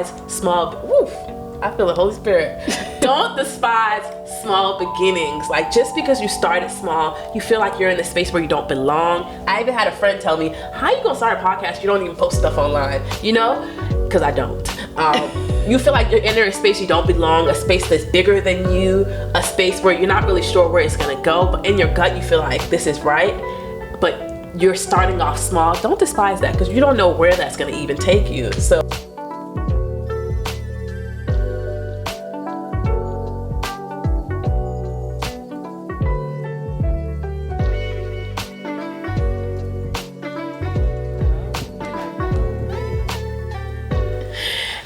despise I feel the Holy Spirit. Don't despise small beginnings. Like, just because you started small, you feel like you're in a space where you don't belong. I even had a friend tell me, how you gonna start a podcast? You don't even post stuff online, you know? Because I don't. You feel like you're entering a space you don't belong, a space that's bigger than you, a space where you're not really sure where it's gonna go, but in your gut you feel like this is right, but you're starting off small. Don't despise that, because you don't know where that's gonna even take you. So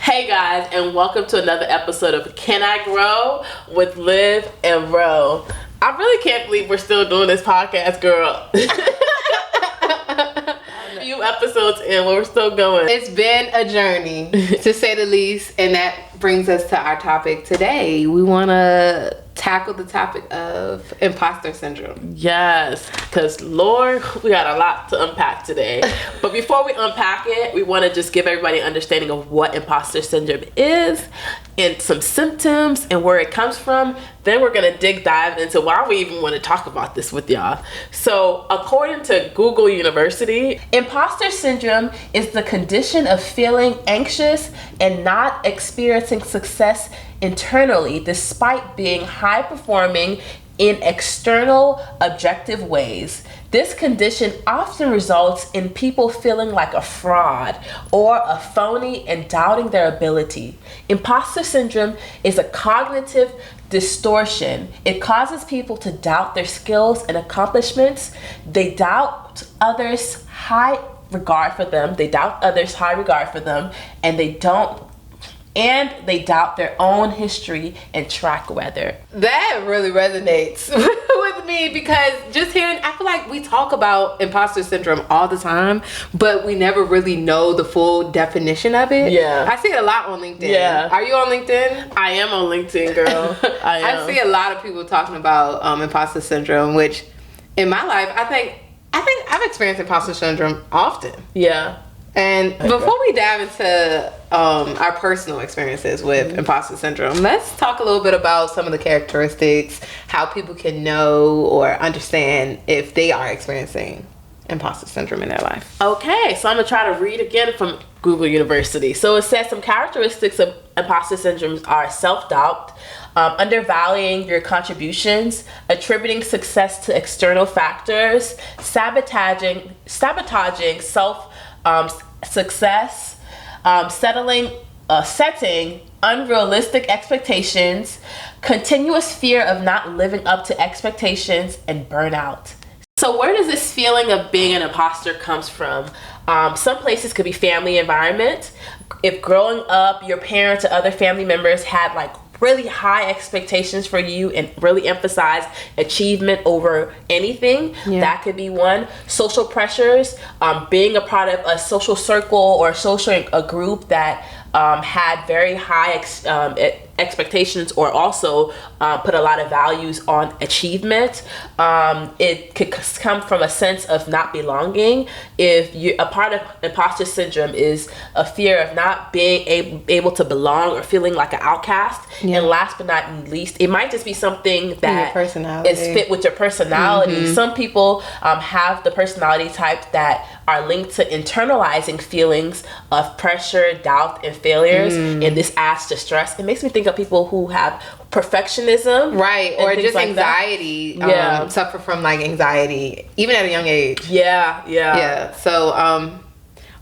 hey guys, and welcome to another episode of Can I Grow with Liv and Ro. I really can't believe we're still doing this podcast, girl. A few episodes in, but we're still going. It's been a journey, to say the least, and that brings us to our topic today. We want to tackle the topic of imposter syndrome. Yes, because Lord, we got a lot to unpack today. But before we unpack it, we want to just give everybody an understanding of what imposter syndrome is and some symptoms and where it comes from. Then we're going to dive into why we even want to talk about this with y'all. So according to Google University, imposter syndrome is the condition of feeling anxious and not experiencing success internally despite being high performing in external objective ways. This condition often results in people feeling like a fraud or a phony and doubting their ability. Imposter syndrome is a cognitive distortion. It causes people to doubt their skills and accomplishments. They doubt others' high regard for them. And they doubt their own history and track record. That really resonates with me, because just hearing, I feel like we talk about imposter syndrome all the time, but we never really know the full definition of it. Yeah. I see it a lot on LinkedIn. Yeah. Are you on LinkedIn? I am on LinkedIn, girl. I see a lot of people talking about imposter syndrome, which in my life, I think I've experienced imposter syndrome often. Yeah. And before we dive into our personal experiences with imposter syndrome, let's talk a little bit about some of the characteristics, how people can know or understand if they are experiencing imposter syndrome in their life. Okay, so I'm going to try to read again from Google University. So it says some characteristics of imposter syndrome are self-doubt, undervaluing your contributions, attributing success to external factors, sabotaging success, setting unrealistic expectations, continuous fear of not living up to expectations, and burnout. So where does this feeling of being an imposter comes from? Some places could be family environment. If growing up, your parents or other family members had like really high expectations for you and really emphasize achievement over anything, that could be one. Social pressures, being a part of a social circle or a group that had very high expectations, or also put a lot of values on achievement. It could come from a sense of not belonging. If you, a part of imposter syndrome is a fear of not being able to belong or feeling like an outcast. And last but not least, it might just be something that is fit with your personality. Some people have the personality type that are linked to internalizing feelings of pressure, doubt, and failures, and this adds to stress. It makes me think of people who have perfectionism, right, or just like anxiety. Suffer from like anxiety even at a young age. So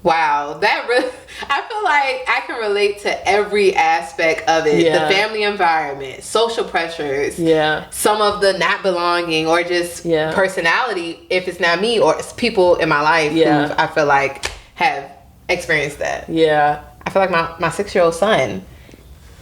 wow, that really, I feel like I can relate to every aspect of it. The family environment, social pressures, some of the not belonging, or just personality, if it's not me, or it's people in my life who I feel like have experienced that. I feel like my 6-year-old son,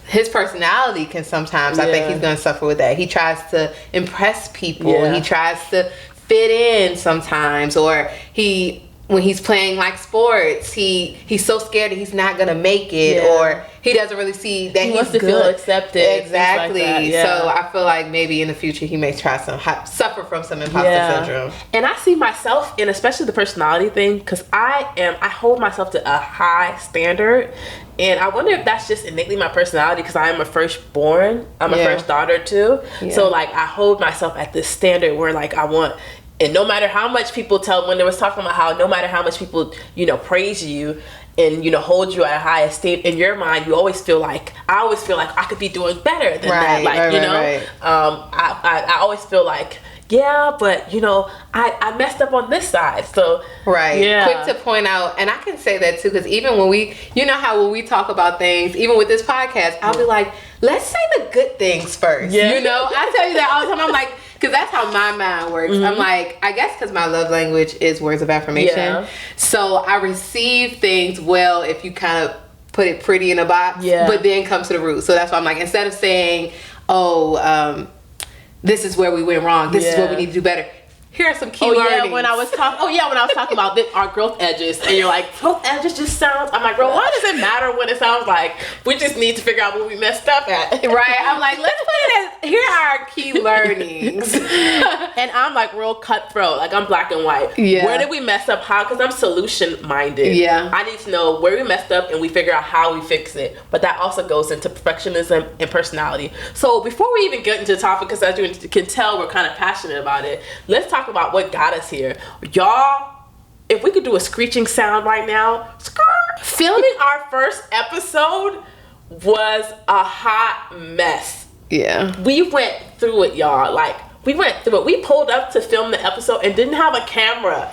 his personality can sometimes, I think he's going to suffer with that. He tries to impress people. He tries to fit in sometimes, or he when he's playing like sports, he's so scared that he's not gonna make it, or he doesn't really see that he he's wants to good. feel accepted. Exactly. Like that. So I feel like maybe in the future he may try suffer from some imposter syndrome. And I see myself in, especially the personality thing, because I hold myself to a high standard, and I wonder if that's just innately my personality, because I am a firstborn. I'm a first daughter too. So like I hold myself at this standard where like I want. And no matter how much people when they was talking about how no matter how much people, praise you and, hold you at a high esteem, in your mind, I always feel like I could be doing better than that. Like, I always feel like, but I messed up on this side. So quick to point out, and I can say that too, because even when we talk about things, even with this podcast, I'll be like, let's say the good things first. I tell you that all the time. I'm like, because that's how my mind works. I'm like, I guess because my love language is words of affirmation. So I receive things well if you kind of put it pretty in a box, but then come to the root. So that's why I'm like, instead of saying, this is where we went wrong, this is what we need to do better, here are some key learnings. When I was talking about our growth edges, and you're like, growth edges just sounds. I'm like, girl, why does it matter what it sounds like? We just need to figure out what we messed up at. Right. I'm like, let's put it as, here are our key learnings. And I'm like real cutthroat. Like I'm black and white. Where did we mess up? How? Because I'm solution minded. I need to know where we messed up, and we figure out how we fix it. But that also goes into perfectionism and personality. So before we even get into the topic, because as you can tell, we're kind of passionate about it. Let's talk about what got us here. Y'all, if we could do a screeching sound right now. Filming our first episode was a hot mess. We went through it, y'all. Like, we went through it. We pulled up to film the episode and didn't have a camera.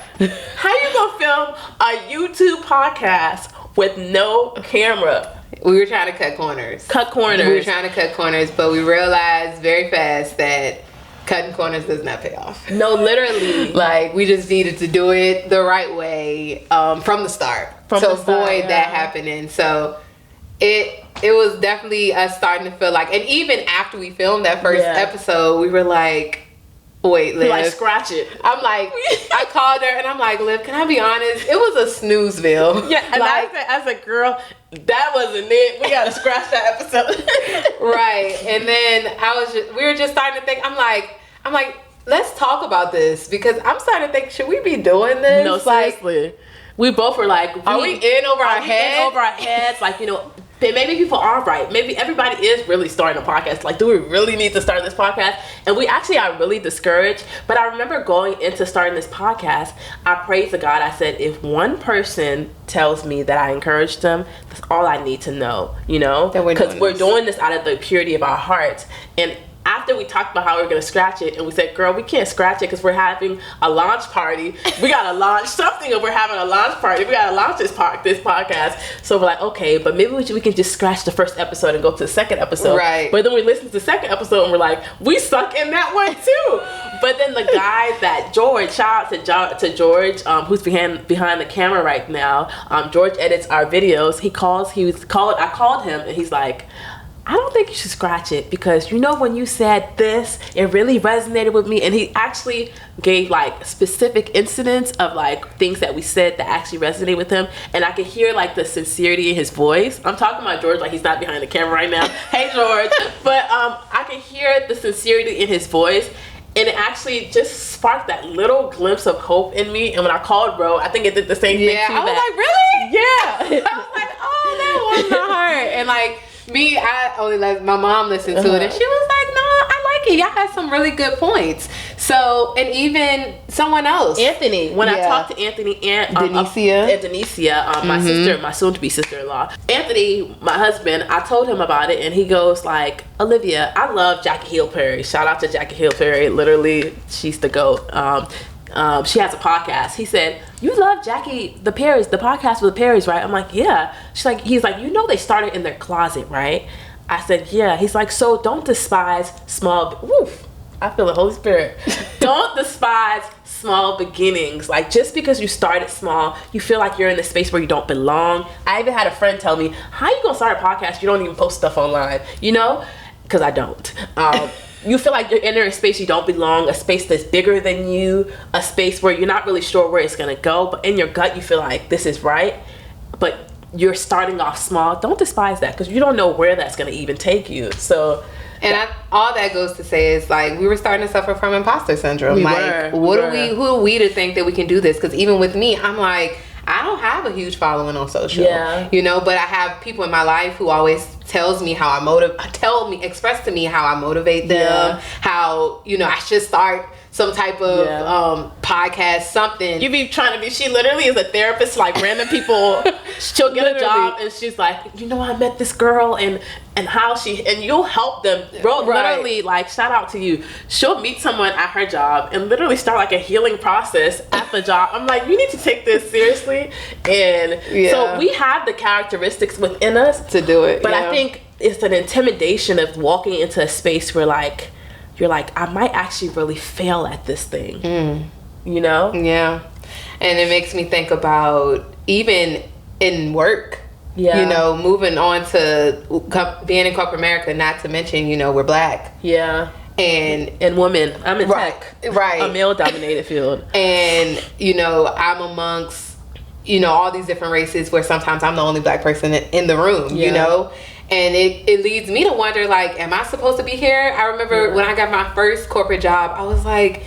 How you gonna film a YouTube podcast with no camera? We were trying to cut corners. We were trying to cut corners, but we realized very fast that cutting corners does not pay off. No, literally. Like, we just needed to do it the right way from the start to avoid that happening. So it was definitely us starting to feel like, and even after we filmed that first episode, we were like, wait, Liv. Like, scratch it. I'm like, I called her and I'm like, Liv, can I be honest? It was a snoozeville. Yeah, and like, as a girl, that wasn't it. We gotta scratch that episode. Right. And then we were just starting to think, I'm like, let's talk about this, because I'm starting to think, should we be doing this? No, seriously. We both were like, are we in over our heads? Like, maybe people are right. Maybe everybody is really starting a podcast. Like, do we really need to start this podcast? And we actually are really discouraged. But I remember going into starting this podcast, I prayed to God. I said, if one person tells me that I encouraged them, that's all I need to know, Because we're doing this out of the purity of our hearts. And after we talked about how we were going to scratch it, and we said, girl, we can't scratch it because we're having a launch party. We got to launch something, and we're having a launch party. We got to launch this podcast. So we're like, okay, but maybe we can just scratch the first episode and go to the second episode. Right. But then we listened to the second episode, and we're like, we suck in that one too. But then the guy shout out to George, who's behind the camera right now. George edits our videos. I called him, and he's like, I don't think you should scratch it, because when you said this, it really resonated with me. And he actually gave like specific incidents of like things that we said that actually resonated with him. And I could hear like the sincerity in his voice. I'm talking about George like he's not behind the camera right now. Hey, George. But I could hear the sincerity in his voice. And it actually just sparked that little glimpse of hope in me. And when I called bro, I think it did the same thing too. I was like, really? Yeah. I was like, oh, that warmed my heart. And like, I only let my mom listen to it, and she was like, no, I like it. Y'all had some really good points. So, and even someone else, Anthony, when I talked to Anthony and Denicia, my sister, my soon-to-be sister-in-law, Anthony, my husband, I told him about it, and he goes like, Olivia, I love Jackie Hill Perry. Shout out to Jackie Hill Perry. Literally, she's the GOAT. She has a podcast. He said, you love Jackie, the Perrys, the podcast with the Perrys, right? I'm like, yeah. He's like, they started in their closet, right? I said, yeah. He's like, so don't despise I feel the Holy Spirit. Don't despise small beginnings. Like, just because you started small, you feel like you're in the space where you don't belong. I even had a friend tell me, how you gonna start a podcast? You don't even post stuff online, because I don't. you feel like you're entering a space you don't belong, a space that's bigger than you, a space where you're not really sure where it's going to go, but in your gut you feel like this is right, but you're starting off small. Don't despise that, because you don't know where that's going to even take you. So, and all that goes to say is, like, we were starting to suffer from imposter syndrome. Who are we to think that we can do this? Because even with me, I'm like, I don't have a huge following on social, you know, but I have people in my life who always express to me how I motivate them, how, you know, I should start some type of podcast, something. You be trying to be, she literally is a therapist, like random people, she'll get a job and she's like, you know, I met this girl and how and you'll help them, bro. Literally, like, shout out to you. She'll meet someone at her job and literally start like a healing process at the job. I'm like, you need to take this seriously. And so we have the characteristics within us to do it. But I think it's an intimidation of walking into a space where, like, you're like, I might actually really fail at this thing, you know? Yeah. And it makes me think about even in work, you know, moving on to being in corporate America, not to mention, you know, we're Black. Yeah. And women. I'm in tech. Right. A male-dominated field. And, you know, I'm amongst, you know, all these different races where sometimes I'm the only Black person in the room, you know? And it leads me to wonder, like, am I supposed to be here? I remember when I got my first corporate job, I was like,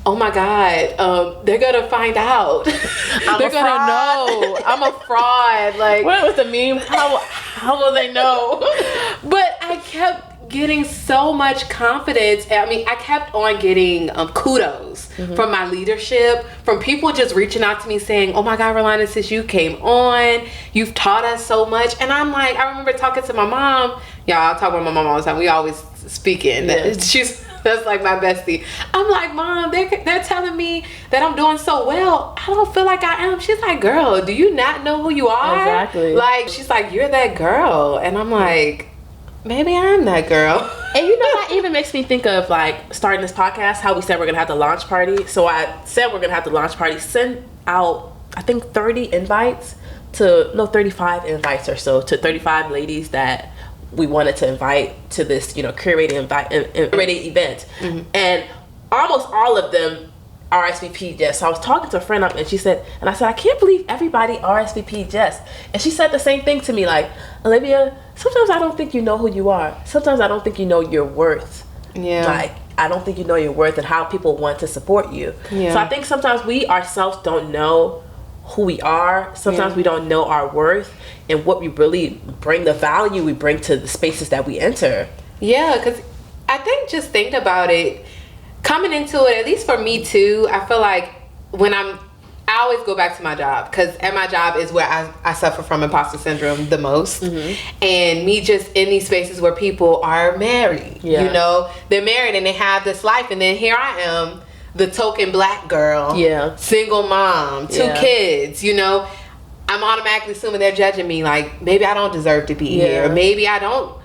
oh my God, they're going to find out. They're going to know I'm a fraud. Like, what was the meme? How will they know? But I kept getting so much confidence. I mean, I kept on getting kudos from my leadership, from people just reaching out to me saying, oh my God, Rolanda, since you came on, you've taught us so much. And I'm like, I remember talking to my mom. Y'all, I talk about my mom all the time. We always speaking. That's like my bestie. I'm like, Mom, they're telling me that I'm doing so well. I don't feel like I am. She's like, girl, do you not know who you are? Exactly. Like, she's like, you're that girl. And I'm like, maybe I am that girl. And you know, that even makes me think of, like, starting this podcast, how we said we're going to have the launch party. So I said we're going to have the launch party, send out, I think, 35 invites or so to 35 ladies that we wanted to invite to this, you know, curated event. And almost all of them RSVP'd yes. So I was talking to a friend and she said, and I said, I can't believe everybody RSVP'd yes. And she said the same thing to me, like, Olivia, sometimes I don't think you know who you are. Sometimes I don't think you know your worth. Yeah. Like, I don't think you know your worth and how people want to support you. Yeah. So I think sometimes we ourselves don't know who we are. Sometimes we don't know our worth and what we really bring, the value we bring to the spaces that we enter. Yeah, because I think just think about it, coming into it, at least for me too, I feel like I always go back to my job, because at my job is where I suffer from imposter syndrome the most. And me just in these spaces where people are married, you know, they're married and they have this life, and then here I am, the token Black girl, single mom, 2 kids, you know, I'm automatically assuming they're judging me, like, maybe I don't deserve to be here, maybe I don't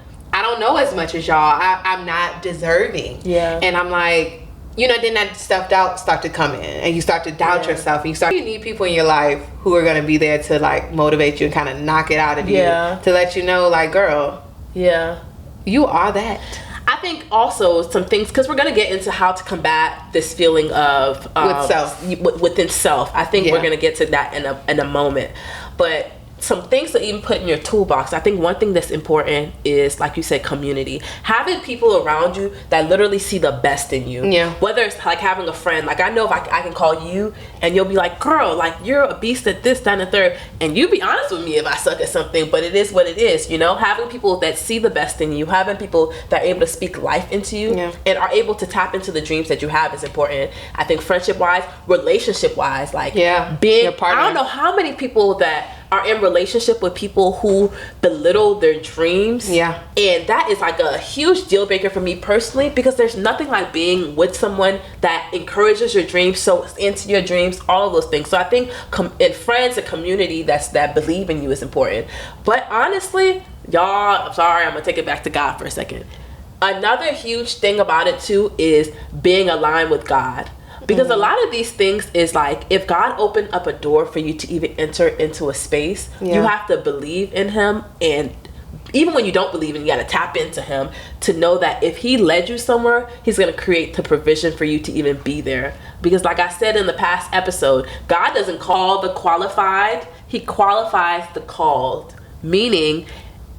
know as much as y'all, I'm not deserving. And I'm like, you know, then that self-doubt start to come in, and you start to doubt yourself, and you need people in your life who are going to be there to, like, motivate you and kind of knock it out of you, to let you know, like, girl, you are that. I think also some things, because we're going to get into how to combat this feeling of within self. I think we're going to get to that in a moment. But some things to even put in your toolbox. I think one thing that's important is, like you said, community. Having people around you that literally see the best in you. Whether it's like having a friend, like I know if I can call you and you'll be like, girl, like, you're a beast at this, that, and the third, and you be honest with me if I suck at something, but it is what it is, you know? Having people that see the best in you, having people that are able to speak life into you and are able to tap into the dreams that you have is important. I think friendship-wise, relationship-wise, like being, I don't know how many people that are in relationship with people who belittle their dreams. And that is like a huge deal breaker for me personally, because there's nothing like being with someone that encourages your dreams, so into your dreams, all of those things. So I think in friends, a community that believe in you is important. But honestly, y'all, I'm sorry, I'm gonna take it back to God for a second. Another huge thing about it too is being aligned with God. Because a lot of these things is like, if God opened up a door for you to even enter into a space, you have to believe in him and even when you don't believe in, you got to tap into him to know that if he led you somewhere, he's going to create the provision for you to even be there. Because like I said in the past episode, God doesn't call the qualified, he qualifies the called. Meaning,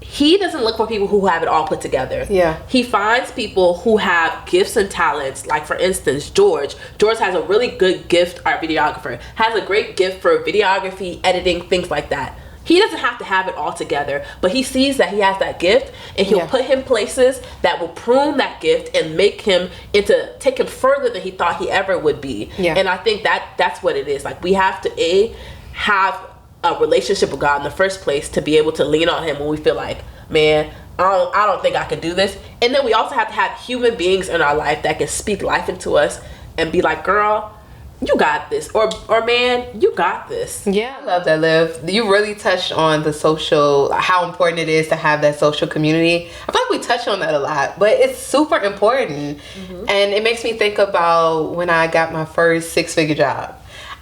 he doesn't look for people who have it all put together. Yeah. He finds people who have gifts and talents. Like, for instance, George has a really good gift, our videographer, has a great gift for videography, editing, things like that. He doesn't have to have it all together, but he sees that he has that gift, and he'll put him places that will prune that gift and take him further than he thought he ever would be. Yeah. And I think that's what it is. Like, we have to have a relationship with God in the first place to be able to lean on him when we feel like, man, I don't think I can do this. And then we also have to have human beings in our life that can speak life into us and be like, girl, you got this, or man, you got this. Yeah, I love that, Liv. You really touched on the social, how important it is to have that social community. I feel like we touch on that a lot, but it's super important. Mm-hmm. And it makes me think about when I got my first 6-figure job.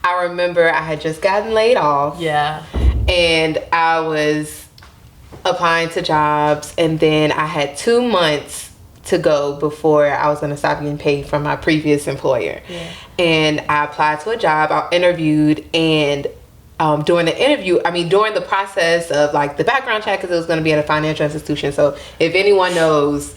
I remember I had just gotten laid off. Yeah. And I was applying to jobs, and then I had 2 months to go before I was going to stop getting paid from my previous employer. Yeah. And I applied to a job, I interviewed, and during the process of like the background check, because it was going to be at a financial institution. So if anyone knows,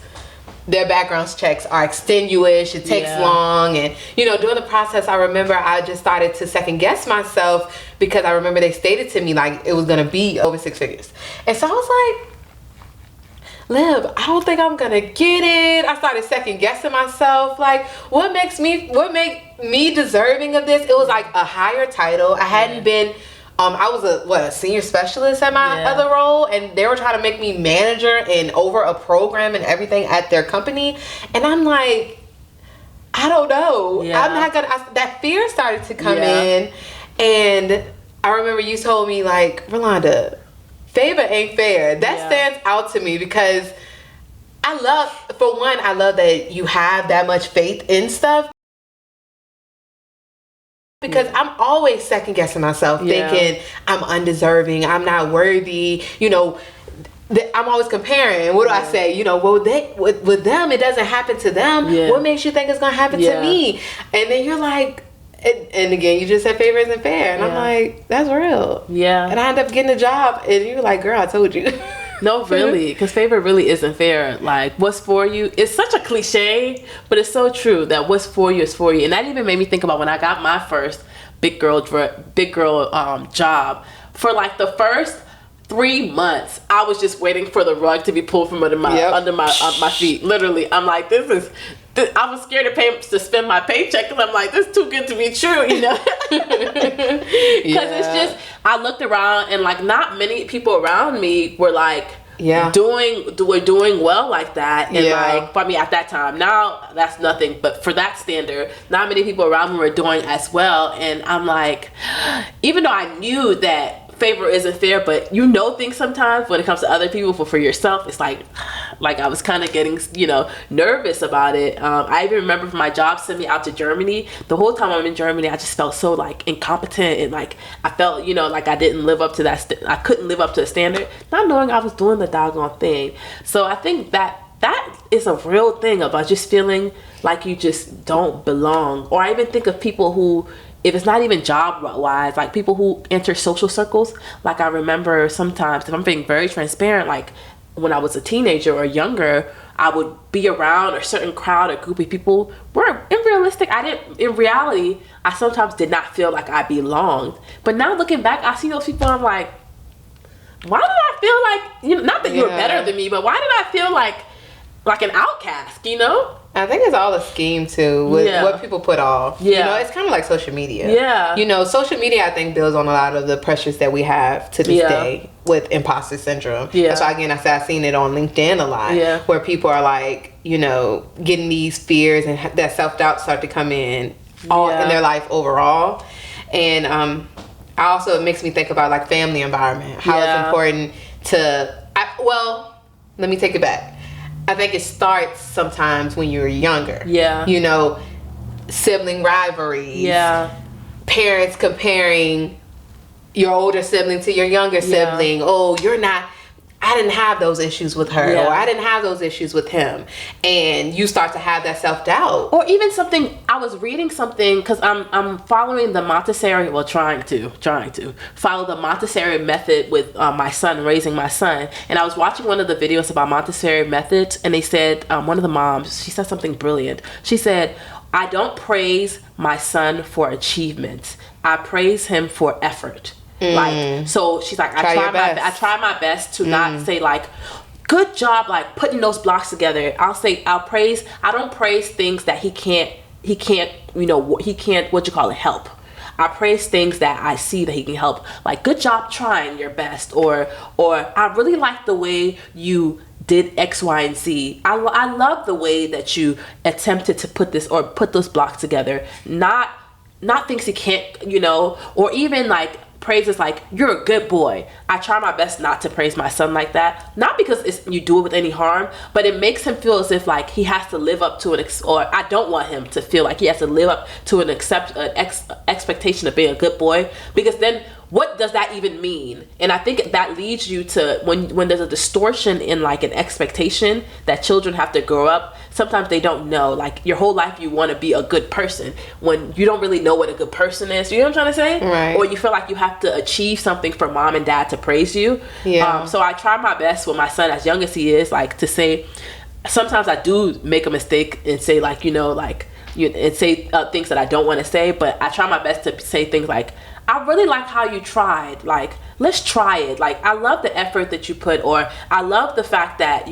their background checks are extenuous, it takes long, and during the process, I remember I just started to second guess myself, because I remember they stated to me like it was going to be over 6 figures. And so I was like, Liv, I don't think I'm gonna get it. I started second guessing myself. Like, what make me deserving of this? It was like a higher title. I hadn't been, I was a senior specialist at my other role, and they were trying to make me manager and over a program and everything at their company. And I'm like, I don't know. Yeah. I'm not gonna, that fear started to come in. And I remember you told me like, Rolanda, favor ain't fair. That stands out to me, because I love that you have that much faith in stuff. Because I'm always second guessing myself, thinking I'm undeserving, I'm not worthy. I'm always comparing. What do I say? With them, it doesn't happen to them. Yeah. What makes you think it's gonna happen to me? And then you're like, and again, you just said favor isn't fair. And I'm like, that's real. Yeah. And I end up getting a job, and you're like, girl, I told you. No, really, because favor really isn't fair. Like, what's for you, it's such a cliche, but it's so true that what's for you is for you. And that even made me think about when I got my first big girl job. For like the first 3 months, I was just waiting for the rug to be pulled from under my feet. Literally, I'm like, I was scared to spend my paycheck, because I'm like, this is too good to be true, Because it's just, I looked around, and like not many people around me were like doing well like that. And like, I mean, at that time, now that's nothing, but for that standard, not many people around me were doing as well. And I'm like, even though I knew that favor isn't fair, but things sometimes when it comes to other people, for yourself, it's like I was kind of getting nervous about it. I even remember my job sent me out to Germany. The whole time I'm in Germany, I just felt so like incompetent, and like I felt like I didn't live up to that I couldn't live up to the standard, not knowing I was doing the doggone thing. So I think that is a real thing about just feeling like you just don't belong. Or I even think of people who, if it's not even job-wise, like people who enter social circles. Like I remember sometimes, if I'm being very transparent, like when I was a teenager or younger, I would be around a certain crowd or group of people where in reality, I sometimes did not feel like I belonged. But now looking back, I see those people, and I'm like, why did I feel like, not that you were better than me, but why did I feel like an outcast, I think it's all a scheme too, with what people put off. It's kind of like social media. Social media, I think, builds on a lot of the pressures that we have to this day with imposter syndrome. That's why, again, I've seen it on LinkedIn a lot, where people are like, getting these fears and that self-doubt start to come in in their life overall. And it makes me think about like family environment, how it's important to, let me take it back. I think it starts sometimes when you're younger. Sibling rivalries. Parents comparing your older sibling to your younger sibling. Oh, you're not. I didn't have those issues with her, or I didn't have those issues with him, and you start to have that self-doubt. Or even something, I was reading something, because I'm following the Montessori, well, trying to follow the Montessori method with my son, raising my son, and I was watching one of the videos about Montessori methods, and they said, one of the moms, she said something brilliant. She said, I don't praise my son for achievements. I praise him for effort. Like, so she's like, I try my best to not say like, good job, like putting those blocks together. I don't praise things that he can't, help. I praise things that I see that he can help. Like, good job trying your best, or I really like the way you did X, Y, and Z. I love the way that you attempted to put those blocks together. Not things he can't, or even like praises like, you're a good boy. I try my best not to praise my son like that. Not because you do it with any harm, but it makes him feel as if like he has to live up to or I don't want him to feel like he has to live up to an expectation of being a good boy, because then what does that even mean? And I think that leads you to when there's a distortion in like an expectation that children have to grow up. Sometimes they don't know, like your whole life you want to be a good person when you don't really know what a good person is. You know what I'm trying to say? Right. Or you feel like you have to achieve something for mom and dad to praise you. Yeah. So I try my best with my son, as young as he is, like to say, sometimes I do make a mistake and say like, and say things that I don't want to say, but I try my best to say things like, I really like how you tried. Like, let's try it. Like, I love the effort that you put, or I love the fact that,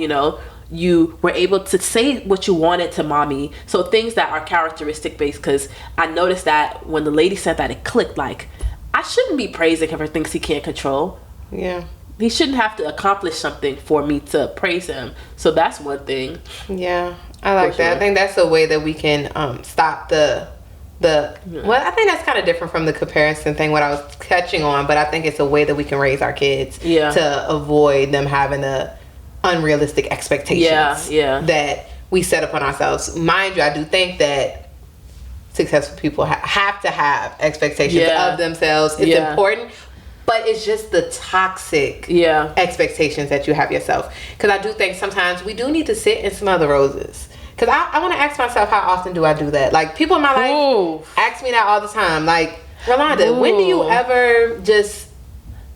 you were able to say what you wanted to mommy. So things that are characteristic based, because I noticed that when the lady said that, it clicked. Like, I shouldn't be praising him for things he can't control. Yeah. He shouldn't have to accomplish something for me to praise him. So that's one thing. Yeah, I like that. Sure. I think that's a way that we can stop well, I think that's kind of different from the comparison thing, what I was catching on, but I think it's a way that we can raise our kids to avoid them having the unrealistic expectations that we set upon ourselves. Mind you, I do think that successful people have to have expectations of themselves. It's important, but it's just the toxic expectations that you have yourself. Because I do think sometimes we do need to sit and smell the roses. Because I want to ask myself, how often do I do that? Like, people in my life ask me that all the time. Like, Rolanda, when do you ever just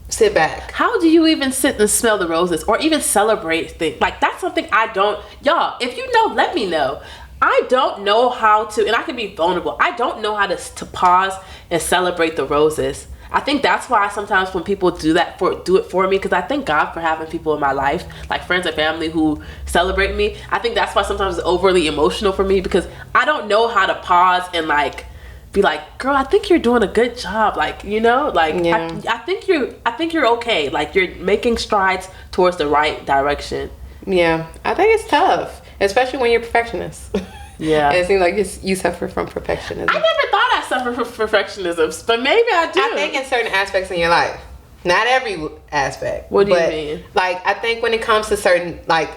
sit back? How do you even sit and smell the roses, or even celebrate things? Like, that's something I don't. Y'all, if you know, let me know. I don't know how to, and I can be vulnerable. I don't know how to pause and celebrate the roses. I think that's why sometimes when people do it for me, because I thank God for having people in my life, like friends and family, who celebrate me. I think that's why sometimes it's overly emotional for me, because I don't know how to pause and like be like, girl, I think you're doing a good job. Like, I think you're okay. Like, you're making strides towards the right direction. Yeah, I think it's tough, especially when you're a perfectionist. Yeah. And it seems like you suffer from perfectionism. I never thought I suffered from perfectionism, but maybe I do. I think in certain aspects in your life. Not every aspect. What do you mean? Like, I think when it comes to certain, like,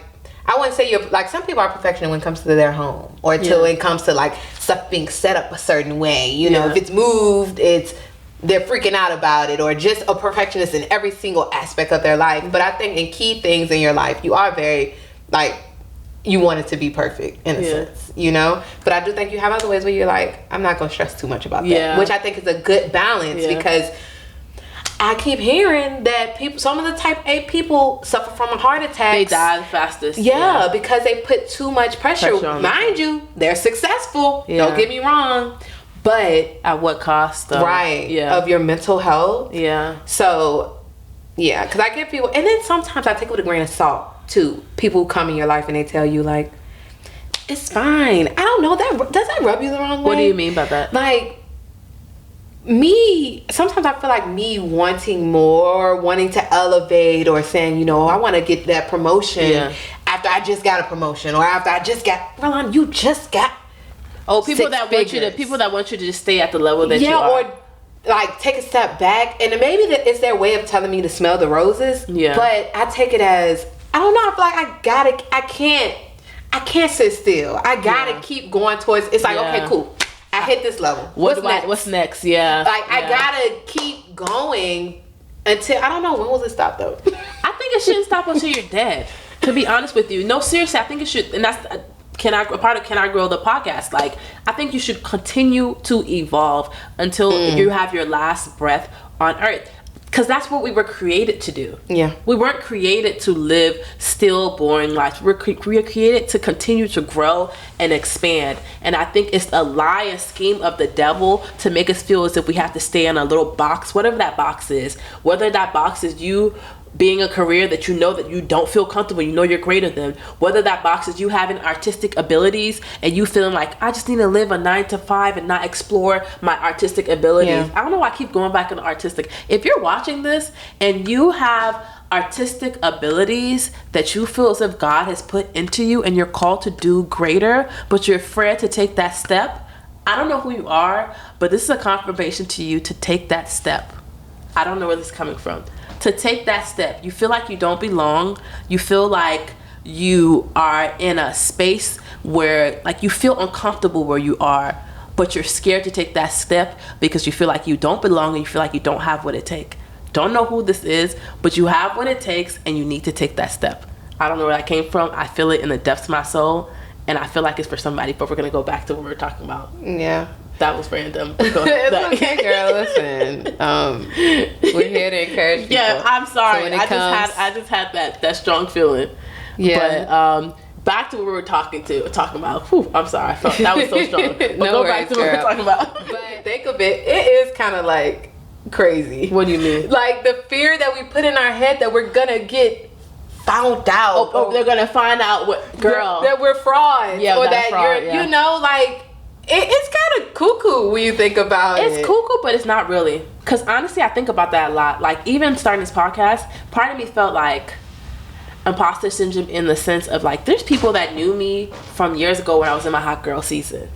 I wouldn't say you're, like, some people are perfectionist when it comes to their home, or when it comes to, like, stuff being set up a certain way. You know, if it's moved, they're freaking out about it, or just a perfectionist in every single aspect of their life. But I think in key things in your life, you are very, like, you want it to be perfect in a sense, But I do think you have other ways where you're like, I'm not going to stress too much about that, which I think is a good balance, because I keep hearing that some of the type A people suffer from a heart attack. They die the fastest. Yeah, because they put too much pressure on Mind you, they're successful. Don't get me wrong. But at what cost, though? Right. Yeah. Of your mental health. Yeah. So, yeah, because I get people, and then sometimes I take it with a grain of salt too. People who come in your life and they tell you, like, it's fine. I don't know, does that rub you the wrong way? What do you mean by that? Like, sometimes I feel like me wanting to elevate, or saying, I want to get that promotion after I just got a promotion, or after I just got, Roland, you just got people that want you to just stay at the level that you are. Or like take a step back, and maybe it's their way of telling me to smell the roses. Yeah. But I take it as, I don't know, I feel like I can't sit still. I gotta keep going towards, it's like, okay, cool, I hit this level. What's next? Yeah. Like, I gotta keep going until, I don't know, when will it stop though? I think it shouldn't stop until you're dead. To be honest with you, no, seriously, I think it should, and that's a part of Can I Grow the podcast. Like, I think you should continue to evolve until you have your last breath on earth. Because that's what we were created to do. Yeah. We weren't created to live still, boring lives. We were created to continue to grow and expand. And I think it's a lie and scheme of the devil to make us feel as if we have to stay in a little box, whatever that box is. Whether that box is you being a career that you know that you don't feel comfortable, you know you're greater than, whether that box is you having artistic abilities and you feeling like, I just need to live a 9 to 5 and not explore my artistic abilities. Yeah. I don't know why I keep going back into artistic. If you're watching this and you have artistic abilities that you feel as if God has put into you and you're called to do greater, but you're afraid to take that step, I don't know who you are, but this is a confirmation to you to take that step. I don't know where this is coming from. To take that step. You feel like you don't belong. You feel like you are in a space where, like, you feel uncomfortable where you are, but you're scared to take that step because you feel like you don't belong and you feel like you don't have what it takes. Don't know who this is, but you have what it takes and you need to take that step. I don't know where that came from. I feel it in the depths of my soul, and I feel like it's for somebody, but we're going to go back to what we were talking about. Yeah. That was random. It's okay, girl. Listen, we're here to encourage people. Yeah, I'm sorry. So I just had that strong feeling. Yeah. But back to what we were talking about. Whew, I'm sorry. That was so strong. But no worries, back to what we were talking about. But think of it. It is kind of like crazy. What do you mean? Like the fear that we put in our head that we're gonna get found out. Oh, they're gonna find out that we're frauds. Yeah, or that fraud, you're, you know, like. It's kind of cuckoo when you think about it. It's cuckoo, but it's not really. Because honestly, I think about that a lot. Like, even starting this podcast, part of me felt like imposter syndrome in the sense of, like, there's people that knew me from years ago when I was in my hot girl season.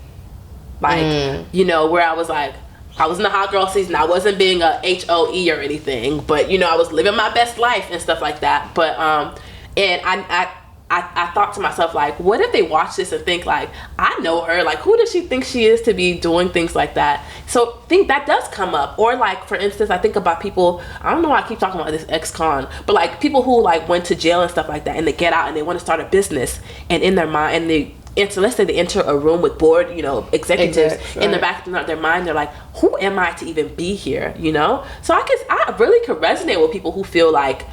Like, you know, where I was like, I was in the hot girl season. I wasn't being a HOE or anything. But, you know, I was living my best life and stuff like that. But, and I thought to myself, like, what if they watch this and think, like, I know her, like, who does she think she is to be doing things like that? So think that does come up. Or, like, for instance, I think about people, I don't know why I keep talking about this ex-con, but, like, people who, like, went to jail and stuff like that, and they get out and they want to start a business, and in their mind, and they enter, let's say they enter a room with board, you know, executives, in the back of their mind, they're like, who am I to even be here, you know? So I really could resonate with people who feel like,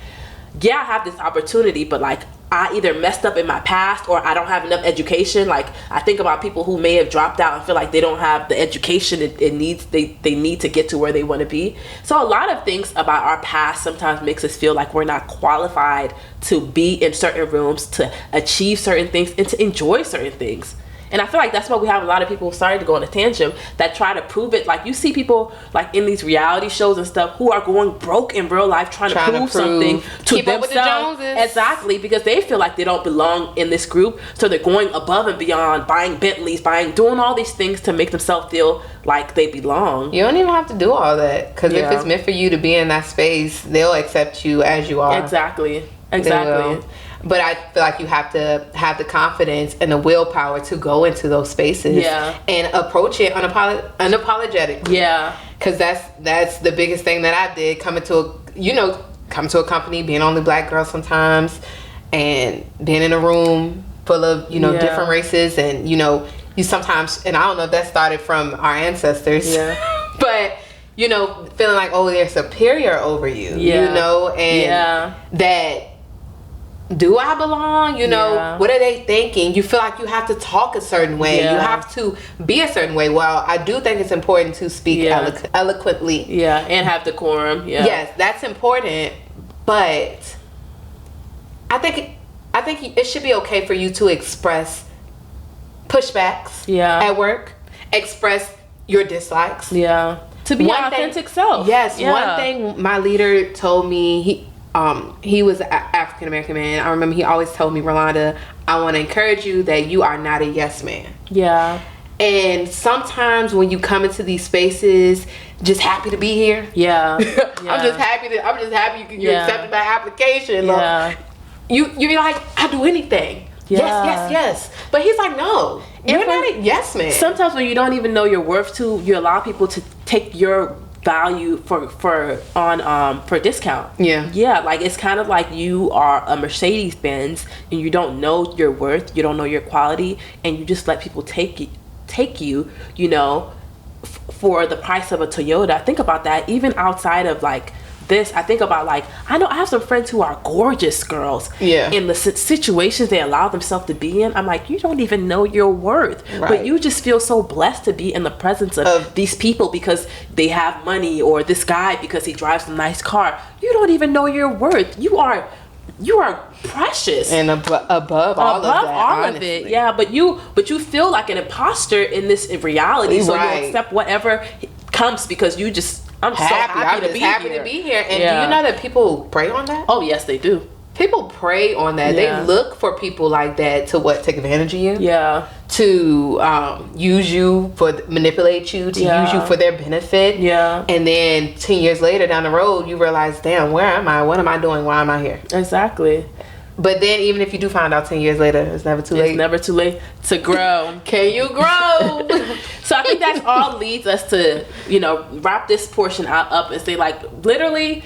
yeah, I have this opportunity, but, like, I either messed up in my past or I don't have enough education. Like, I think about people who may have dropped out and feel like they don't have the education they need to get to where they want to be. So a lot of things about our past sometimes makes us feel like we're not qualified to be in certain rooms, to achieve certain things, and to enjoy certain things. And I feel like that's why we have a lot of people, sorry to go on a tangent, that try to prove it. Like, you see people, like, in these reality shows and stuff who are going broke in real life trying to prove something to keep up with the Joneses. Exactly, because they feel like they don't belong in this group. So they're going above and beyond, buying Bentleys, doing all these things to make themselves feel like they belong. You don't even have to do all that. Because if it's meant for you to be in that space, they'll accept you as you are. Exactly. But I feel like you have to have the confidence and the willpower to go into those spaces and approach it unapologetically. Yeah. Because that's the biggest thing that I did, coming to a company, being only black girl sometimes, and being in a room full of, you know, different races, and, you know, you sometimes, and I don't know if that started from our ancestors, but, you know, feeling like, oh, they're superior over you, you know, and that, do I belong? You know, what are they thinking? You feel like you have to talk a certain way. You have to be a certain way. Well, I do think it's important to speak eloquently. Yeah, and have decorum. Yeah. Yes, that's important. But I think it should be okay for you to express pushbacks at work, express your dislikes. Yeah. To be your authentic self. Yes. Yeah. One thing my leader told me, he was an African American man. I remember he always told me, Rolanda, I want to encourage you that you are not a yes man. Yeah. And sometimes when you come into these spaces, just happy to be here. Yeah. I'm just happy you're accepted my application. Yeah. You're like, I'll do anything. Yeah. Yes. But he's like, no, you're not a yes man. Sometimes when you don't even know your worth to, you allow people to take your value for discount. Yeah, like it's kind of like you are a Mercedes Benz and you don't know your worth, you don't know your quality, and you just let people take you, you know, for the price of a Toyota. Think about that. Even outside of like this, I think about like, I have some friends who are gorgeous girls. In the situations they allow themselves to be in, I'm like, you don't even know your worth. But you just feel so blessed to be in the presence of these people because they have money, or this guy because he drives a nice car. You don't even know your worth. You are precious and above all of it. Yeah, but you feel like an imposter in this reality, so you accept whatever comes because you just I'm so happy to be here. And do you know that people prey on that? Oh yes, they do. People prey on that. They look for people like that to take advantage of you. To use you, manipulate you, to use you for their benefit. And then 10 years later down the road, you realize, damn, where am I? What am I doing? Why am I here? Exactly. But then even if you do find out 10 years later, it's never too late. It's never too late to grow. Can you grow? So I think that's all leads us to, you know, wrap this portion up and say, like, literally,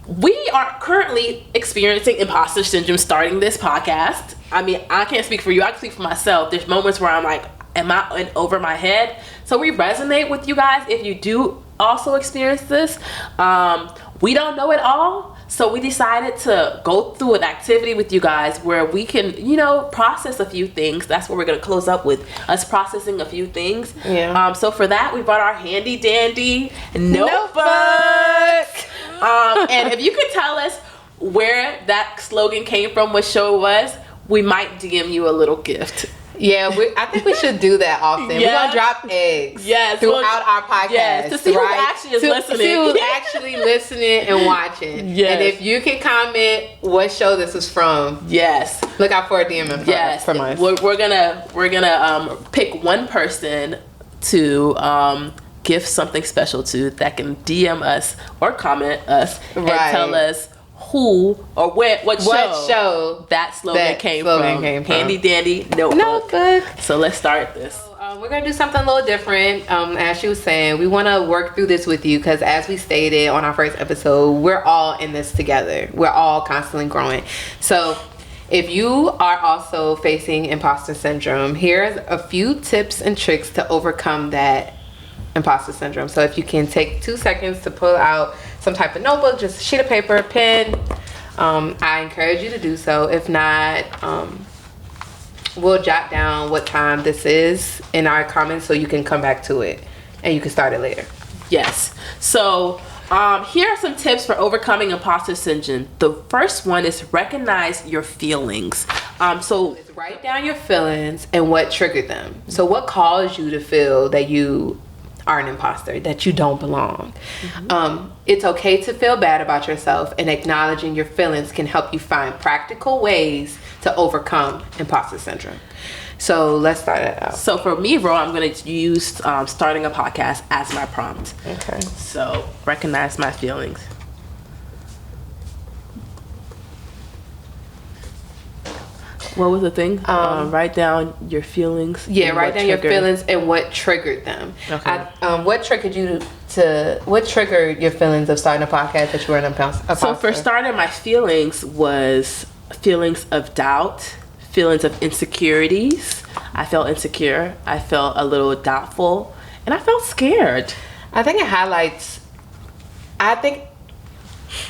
we are currently experiencing imposter syndrome starting this podcast. I mean, I can't speak for you. I can speak for myself. There's moments where I'm like, am I in over my head? So we resonate with you guys if you do also experience this. We don't know it all. So we decided to go through an activity with you guys where we can, you know, process a few things. That's what we're going to close up with, us processing a few things. So for that, we brought our handy dandy notebook. And if you could tell us where that slogan came from, what show it was, we might DM you a little gift. Yeah, I think we should do that often. We're going to drop eggs throughout our podcast. To see who actually is listening. To see who's actually listening and watching. And if you can comment what show this is from. Look out for a DM from us. We're gonna pick one person to gift something special to that can DM us or comment us and tell us who or what show that slogan came from. Handy dandy notebook. So let's start this. So, we're gonna do something a little different. As she was saying, we want to work through this with you because, as we stated on our first episode, we're all in this together. We're all constantly growing. So if you are also facing imposter syndrome, here's a few tips and tricks to overcome that imposter syndrome. So if you can take 2 seconds to pull out some type of notebook, just a sheet of paper, a pen, I encourage you to do so. If not, we'll jot down what time this is in our comments so you can come back to it and you can start it later. Yes. So here are some tips for overcoming imposter syndrome. The first one is recognize your feelings. So write down your feelings and what triggered them. So what caused you to feel that you are an imposter, that you don't belong. It's okay to feel bad about yourself, and acknowledging your feelings can help you find practical ways to overcome imposter syndrome. So let's start it out. So for me, Ro, I'm going to use starting a podcast as my prompt. Okay. So recognize my feelings. What was the thing? Write down your feelings. Yeah, write down your feelings and what triggered them. Okay. What triggered you what triggered your feelings of starting a podcast that you were an imposter? So for starting, my feelings was feelings of doubt, feelings of insecurities. I felt insecure. I felt a little doubtful, and I felt scared. I think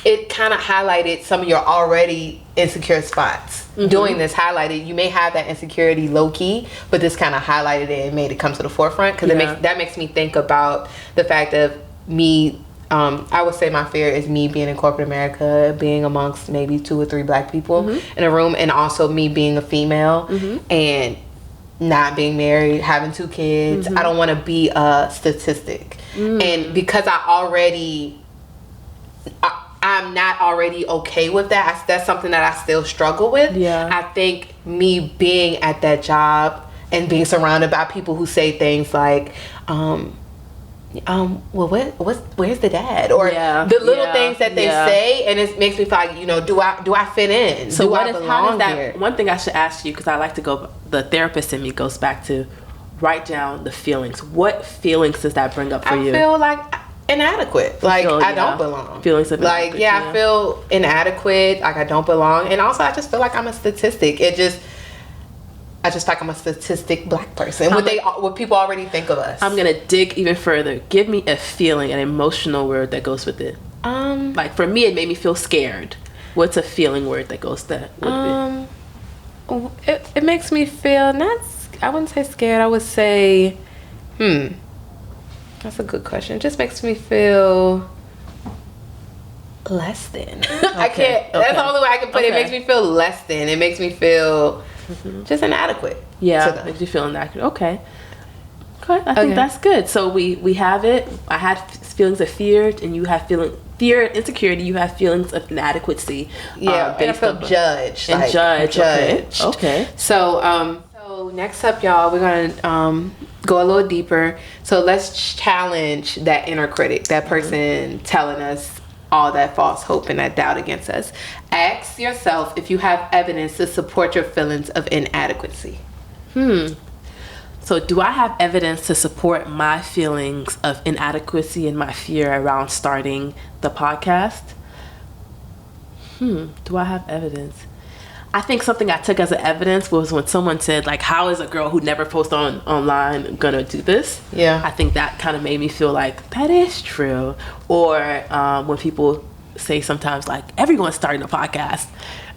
it kind of highlighted some of your already insecure spots. Doing this highlighted, you may have that insecurity low key, but this kind of highlighted it and made it come to the forefront, because that makes me think about the fact of me. I would say my fear is me being in corporate America, being amongst maybe 2 or 3 black people in a room, and also me being a female and not being married, having 2 kids. I don't want to be a statistic. And because I'm not already okay with that. That's something that I still struggle with. I think me being at that job and being surrounded by people who say things like, well, where's the dad? Or the little things that they say, and it makes me feel like, do I fit in? So how does that here? One thing I should ask you, because I like to go, the therapist in me goes back to write down the feelings. What feelings does that bring up for you? I feel like inadequate. Like, I don't belong. Feelings of like, I feel inadequate. Like, I don't belong. And also, I just feel like I'm a statistic. I just feel like I'm a statistic black person. What people already think of us. I'm gonna dig even further. Give me a feeling, an emotional word that goes with it. Like, for me, it made me feel scared. What's a feeling word that goes with it? It makes me feel I wouldn't say scared. I would say, that's a good question. It just makes me feel less than. I can't. That's the only way I can put it. It makes me feel less than. It makes me feel just inadequate. Yeah, makes you feel inadequate. Okay. I think that's good. So we have it. I had feelings of fear, and you have fear, insecurity. You have feelings of inadequacy. Yeah, and I feel judged. And judged. Okay. So next up, y'all, we're gonna go a little deeper. So let's challenge that inner critic, that person telling us all that false hope and that doubt against us. Ask yourself if you have evidence to support your feelings of inadequacy. So do I have evidence to support my feelings of inadequacy and my fear around starting the podcast? Do I have evidence? I think something I took as an evidence was when someone said, like, how is a girl who never posts online gonna do this? Yeah. I think that kind of made me feel like that is true. Or when people say sometimes, like, everyone's starting a podcast,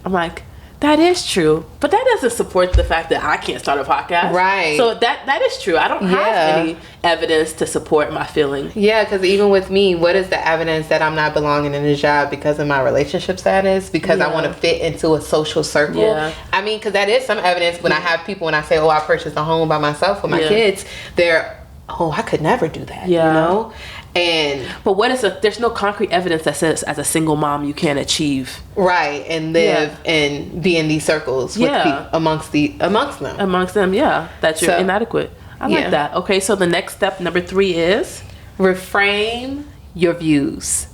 I'm like, that is true, but that doesn't support the fact that I can't start a podcast. Right. So that is true. I don't have any evidence to support my feeling. Yeah, because even with me, what is the evidence that I'm not belonging in a job because of my relationship status? Because I want to fit into a social circle? Yeah. I mean, because that is some evidence when I have people, when I say, I purchased a home by myself with my kids, they're, I could never do that, you know? But there's no concrete evidence that says as a single mom you can't achieve and live and be in these circles with people, amongst them that you're inadequate. I like that. Okay, so the next step, number 3, is reframe your views.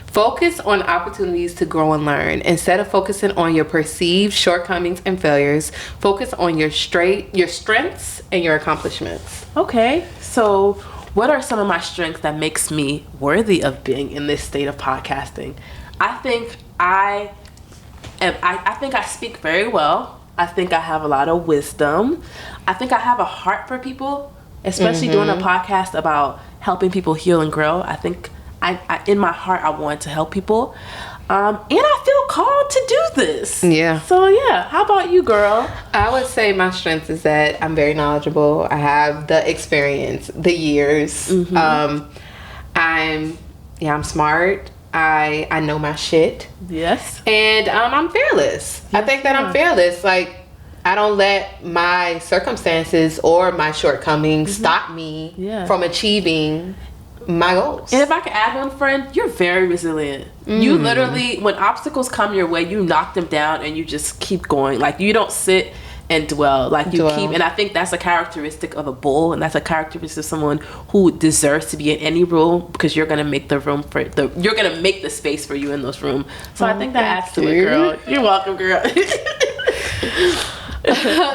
Focus on opportunities to grow and learn. Instead of focusing on your perceived shortcomings and failures, focus on your strengths and your accomplishments. Okay, so what are some of my strengths that makes me worthy of being in this state of podcasting? I think I speak very well. I think I have a lot of wisdom. I think I have a heart for people, especially doing a podcast about helping people heal and grow. I think I in my heart, I want to help people. And I feel called to do this. Yeah. So how about you, girl? I would say my strength is that I'm very knowledgeable. I have the experience, the years. I'm smart. I know my shit. Yes. And I'm fearless. Yes, I think that I'm fearless. Like, I don't let my circumstances or my shortcomings stop me from achieving my goals. And if I could add one, friend, you're very resilient. You literally, when obstacles come your way, you knock them down and you just keep going. Like, you don't sit and dwell. Like, you keep, and I think that's a characteristic of a bull, and that's a characteristic of someone who deserves to be in any room, because you're gonna make the room you're gonna make the space for you in those rooms. So I think that adds to it, girl. You're welcome, girl.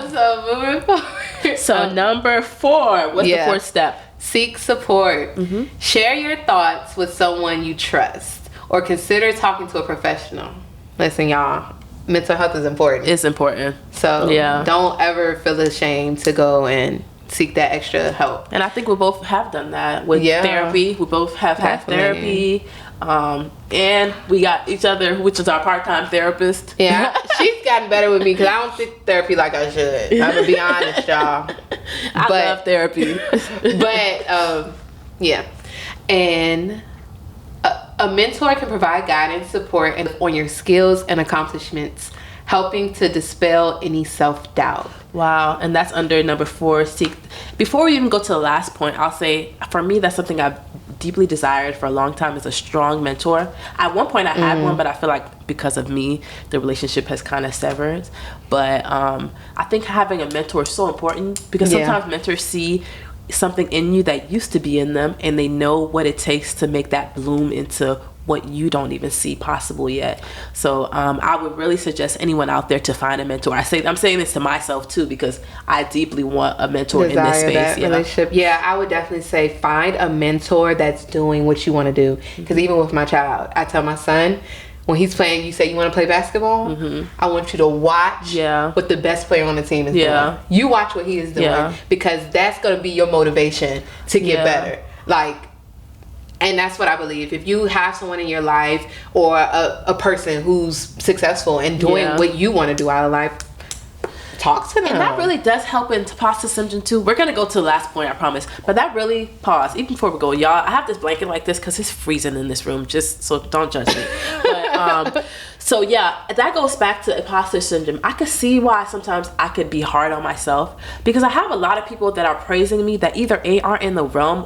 So moving forward. So number 4, what's the 4th step? Seek support. Share your thoughts with someone you trust, or consider talking to a professional. Listen, y'all, mental health is important. It's important. So don't ever feel ashamed to go and seek that extra help. And I think we both have done that with therapy. We both have had therapy. And we got each other, which is our part-time therapist. Yeah, she's gotten better with me because I don't seek therapy like I should. I'm gonna be honest, y'all. I love therapy. But and a mentor can provide guidance, support, and on your skills and accomplishments, helping to dispel any self-doubt. Wow. And that's under number 4. Before we even go to the last point, I'll say, for me, that's something I've deeply desired for a long time, is a strong mentor. At one point I had one, but I feel like because of me, the relationship has kind of severed. But I think having a mentor is so important, because sometimes mentors see something in you that used to be in them, and they know what it takes to make that bloom into what you don't even see possible yet. So I would really suggest anyone out there to find a mentor. I'm saying this to myself too, because I deeply want a mentor in this space. That relationship. Yeah, I would definitely say find a mentor that's doing what you want to do. Because even with my child, I tell my son, when he's playing, you say you want to play basketball, I want you to watch what the best player on the team is doing. You watch what he is doing, because that's going to be your motivation to get better. Like, and that's what I believe. If you have someone in your life, or a person who's successful and doing what you want to do out of life, talk to them. And that really does help in imposter syndrome too. We're gonna go to the last point, I promise. But that really, pause, even before we go, y'all, I have this blanket like this because it's freezing in this room, just so don't judge me. But so yeah, that goes back to imposter syndrome. I could see why sometimes I could be hard on myself, because I have a lot of people that are praising me that either A, aren't in the realm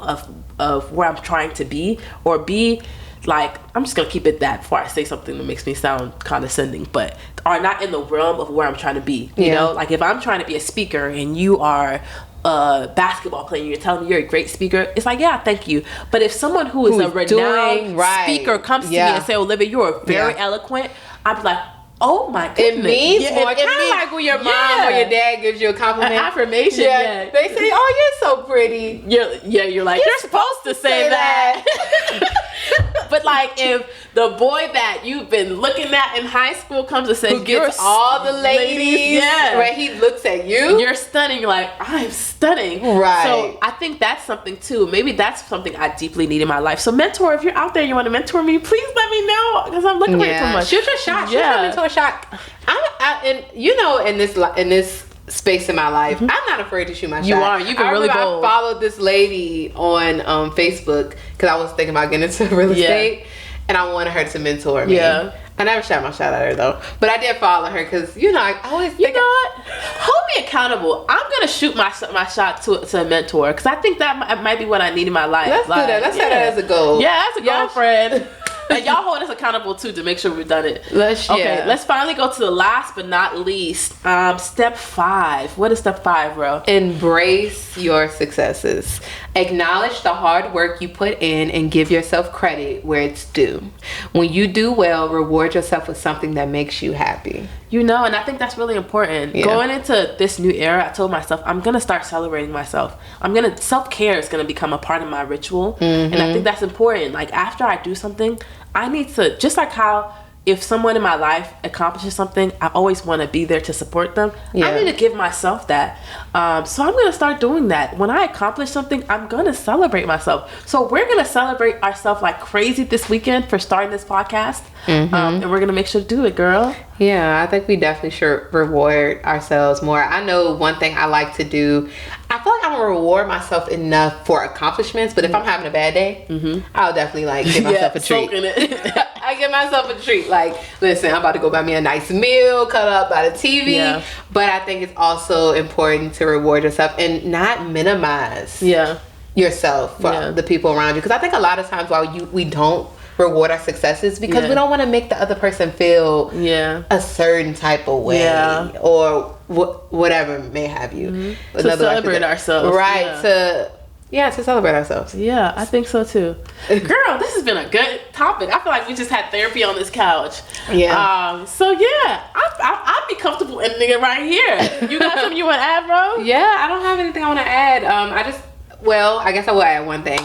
of where I'm trying to be, or B, like, I'm just gonna keep it that before I say something that makes me sound condescending, but are not in the realm of where I'm trying to be. You know, like if I'm trying to be a speaker and you are a basketball player and you're telling me you're a great speaker, it's like, yeah, thank you. But if someone who is a renowned speaker comes to me and say, Olivia, you're very eloquent, I'd be like, oh my goodness. It means more. Kind of like when your mom or your dad gives you a compliment. An affirmation. They say, oh, you're so pretty. You're like, you're supposed to say that. But like, if the boy that you've been looking at in high school comes and says, who gets all the ladies, right? He looks at you. You're stunning. Like, I'm stunning. Right. So I think that's something too. Maybe that's something I deeply need in my life. So mentor, if you're out there, you want to mentor me, please let me know, because I'm looking for it too much. Shoot your shot. Shoot your mentor shot. And you know, in this space in my life, I'm not afraid to shoot my shot. You are. You've been really bold. I followed this lady on Facebook because I was thinking about getting into real estate, and I wanted her to mentor me. Yeah. I never shot my shot at her though, but I did follow her because I always think, you know what? Hold me accountable. I'm gonna shoot my shot to a mentor, because I think that might be what I need in my life. Let's do that. Let's have that as a goal. Yeah, as a goal, friend. And y'all hold us accountable too to make sure we've done it. Let's finally go to the last but not least. Step 5. What is step 5, bro? Embrace your successes. Acknowledge the hard work you put in and give yourself credit where it's due. When you do well, reward yourself with something that makes you happy. You know, and I think that's really important. Going into this new era, I told myself, I'm going to start celebrating myself. Self-care is going to become a part of my ritual. And I think that's important. Like, after I do something, I need to, just like how if someone in my life accomplishes something, I always want to be there to support them. I need to give myself that. So I'm going to start doing that. When I accomplish something, I'm going to celebrate myself. So we're going to celebrate ourselves like crazy this weekend for starting this podcast. And we're going to make sure to do it, girl. Yeah, I think we definitely should reward ourselves more. I know one thing I like to do, I feel like I don't reward myself enough for accomplishments, but if I'm having a bad day, I'll definitely like give myself a treat. I give myself a treat. Like, listen, I'm about to go buy me a nice meal, cut up by the TV. But I think it's also important to reward yourself and not minimize yourself for the people around you. Because I think a lot of times while we don't reward our successes, because we don't want to make the other person feel a certain type of way or whatever may have you. To celebrate ourselves. Right. To celebrate ourselves. Yeah, I think so too. Girl, this has been a good topic. I feel like we just had therapy on this couch. Yeah. So yeah, I'd be comfortable ending it right here. You got something you want to add, bro? Yeah, I don't have anything I want to add. I guess I will add one thing.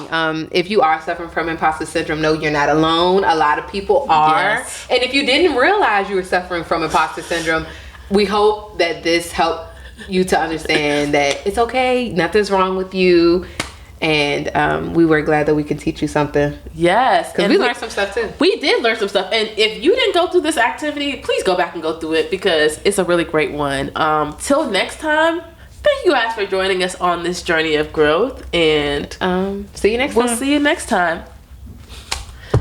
If you are suffering from imposter syndrome, know you're not alone. A lot of people are. Yes. And if you didn't realize you were suffering from imposter syndrome, we hope that this helped you to understand that it's okay. Nothing's wrong with you. And we were glad that we could teach you something. Yes. Because we learned some stuff too. We did learn some stuff. And if you didn't go through this activity, please go back and go through it, because it's a really great one. Till next time, thank you guys for joining us on this journey of growth. And see you next time. We'll see you next time.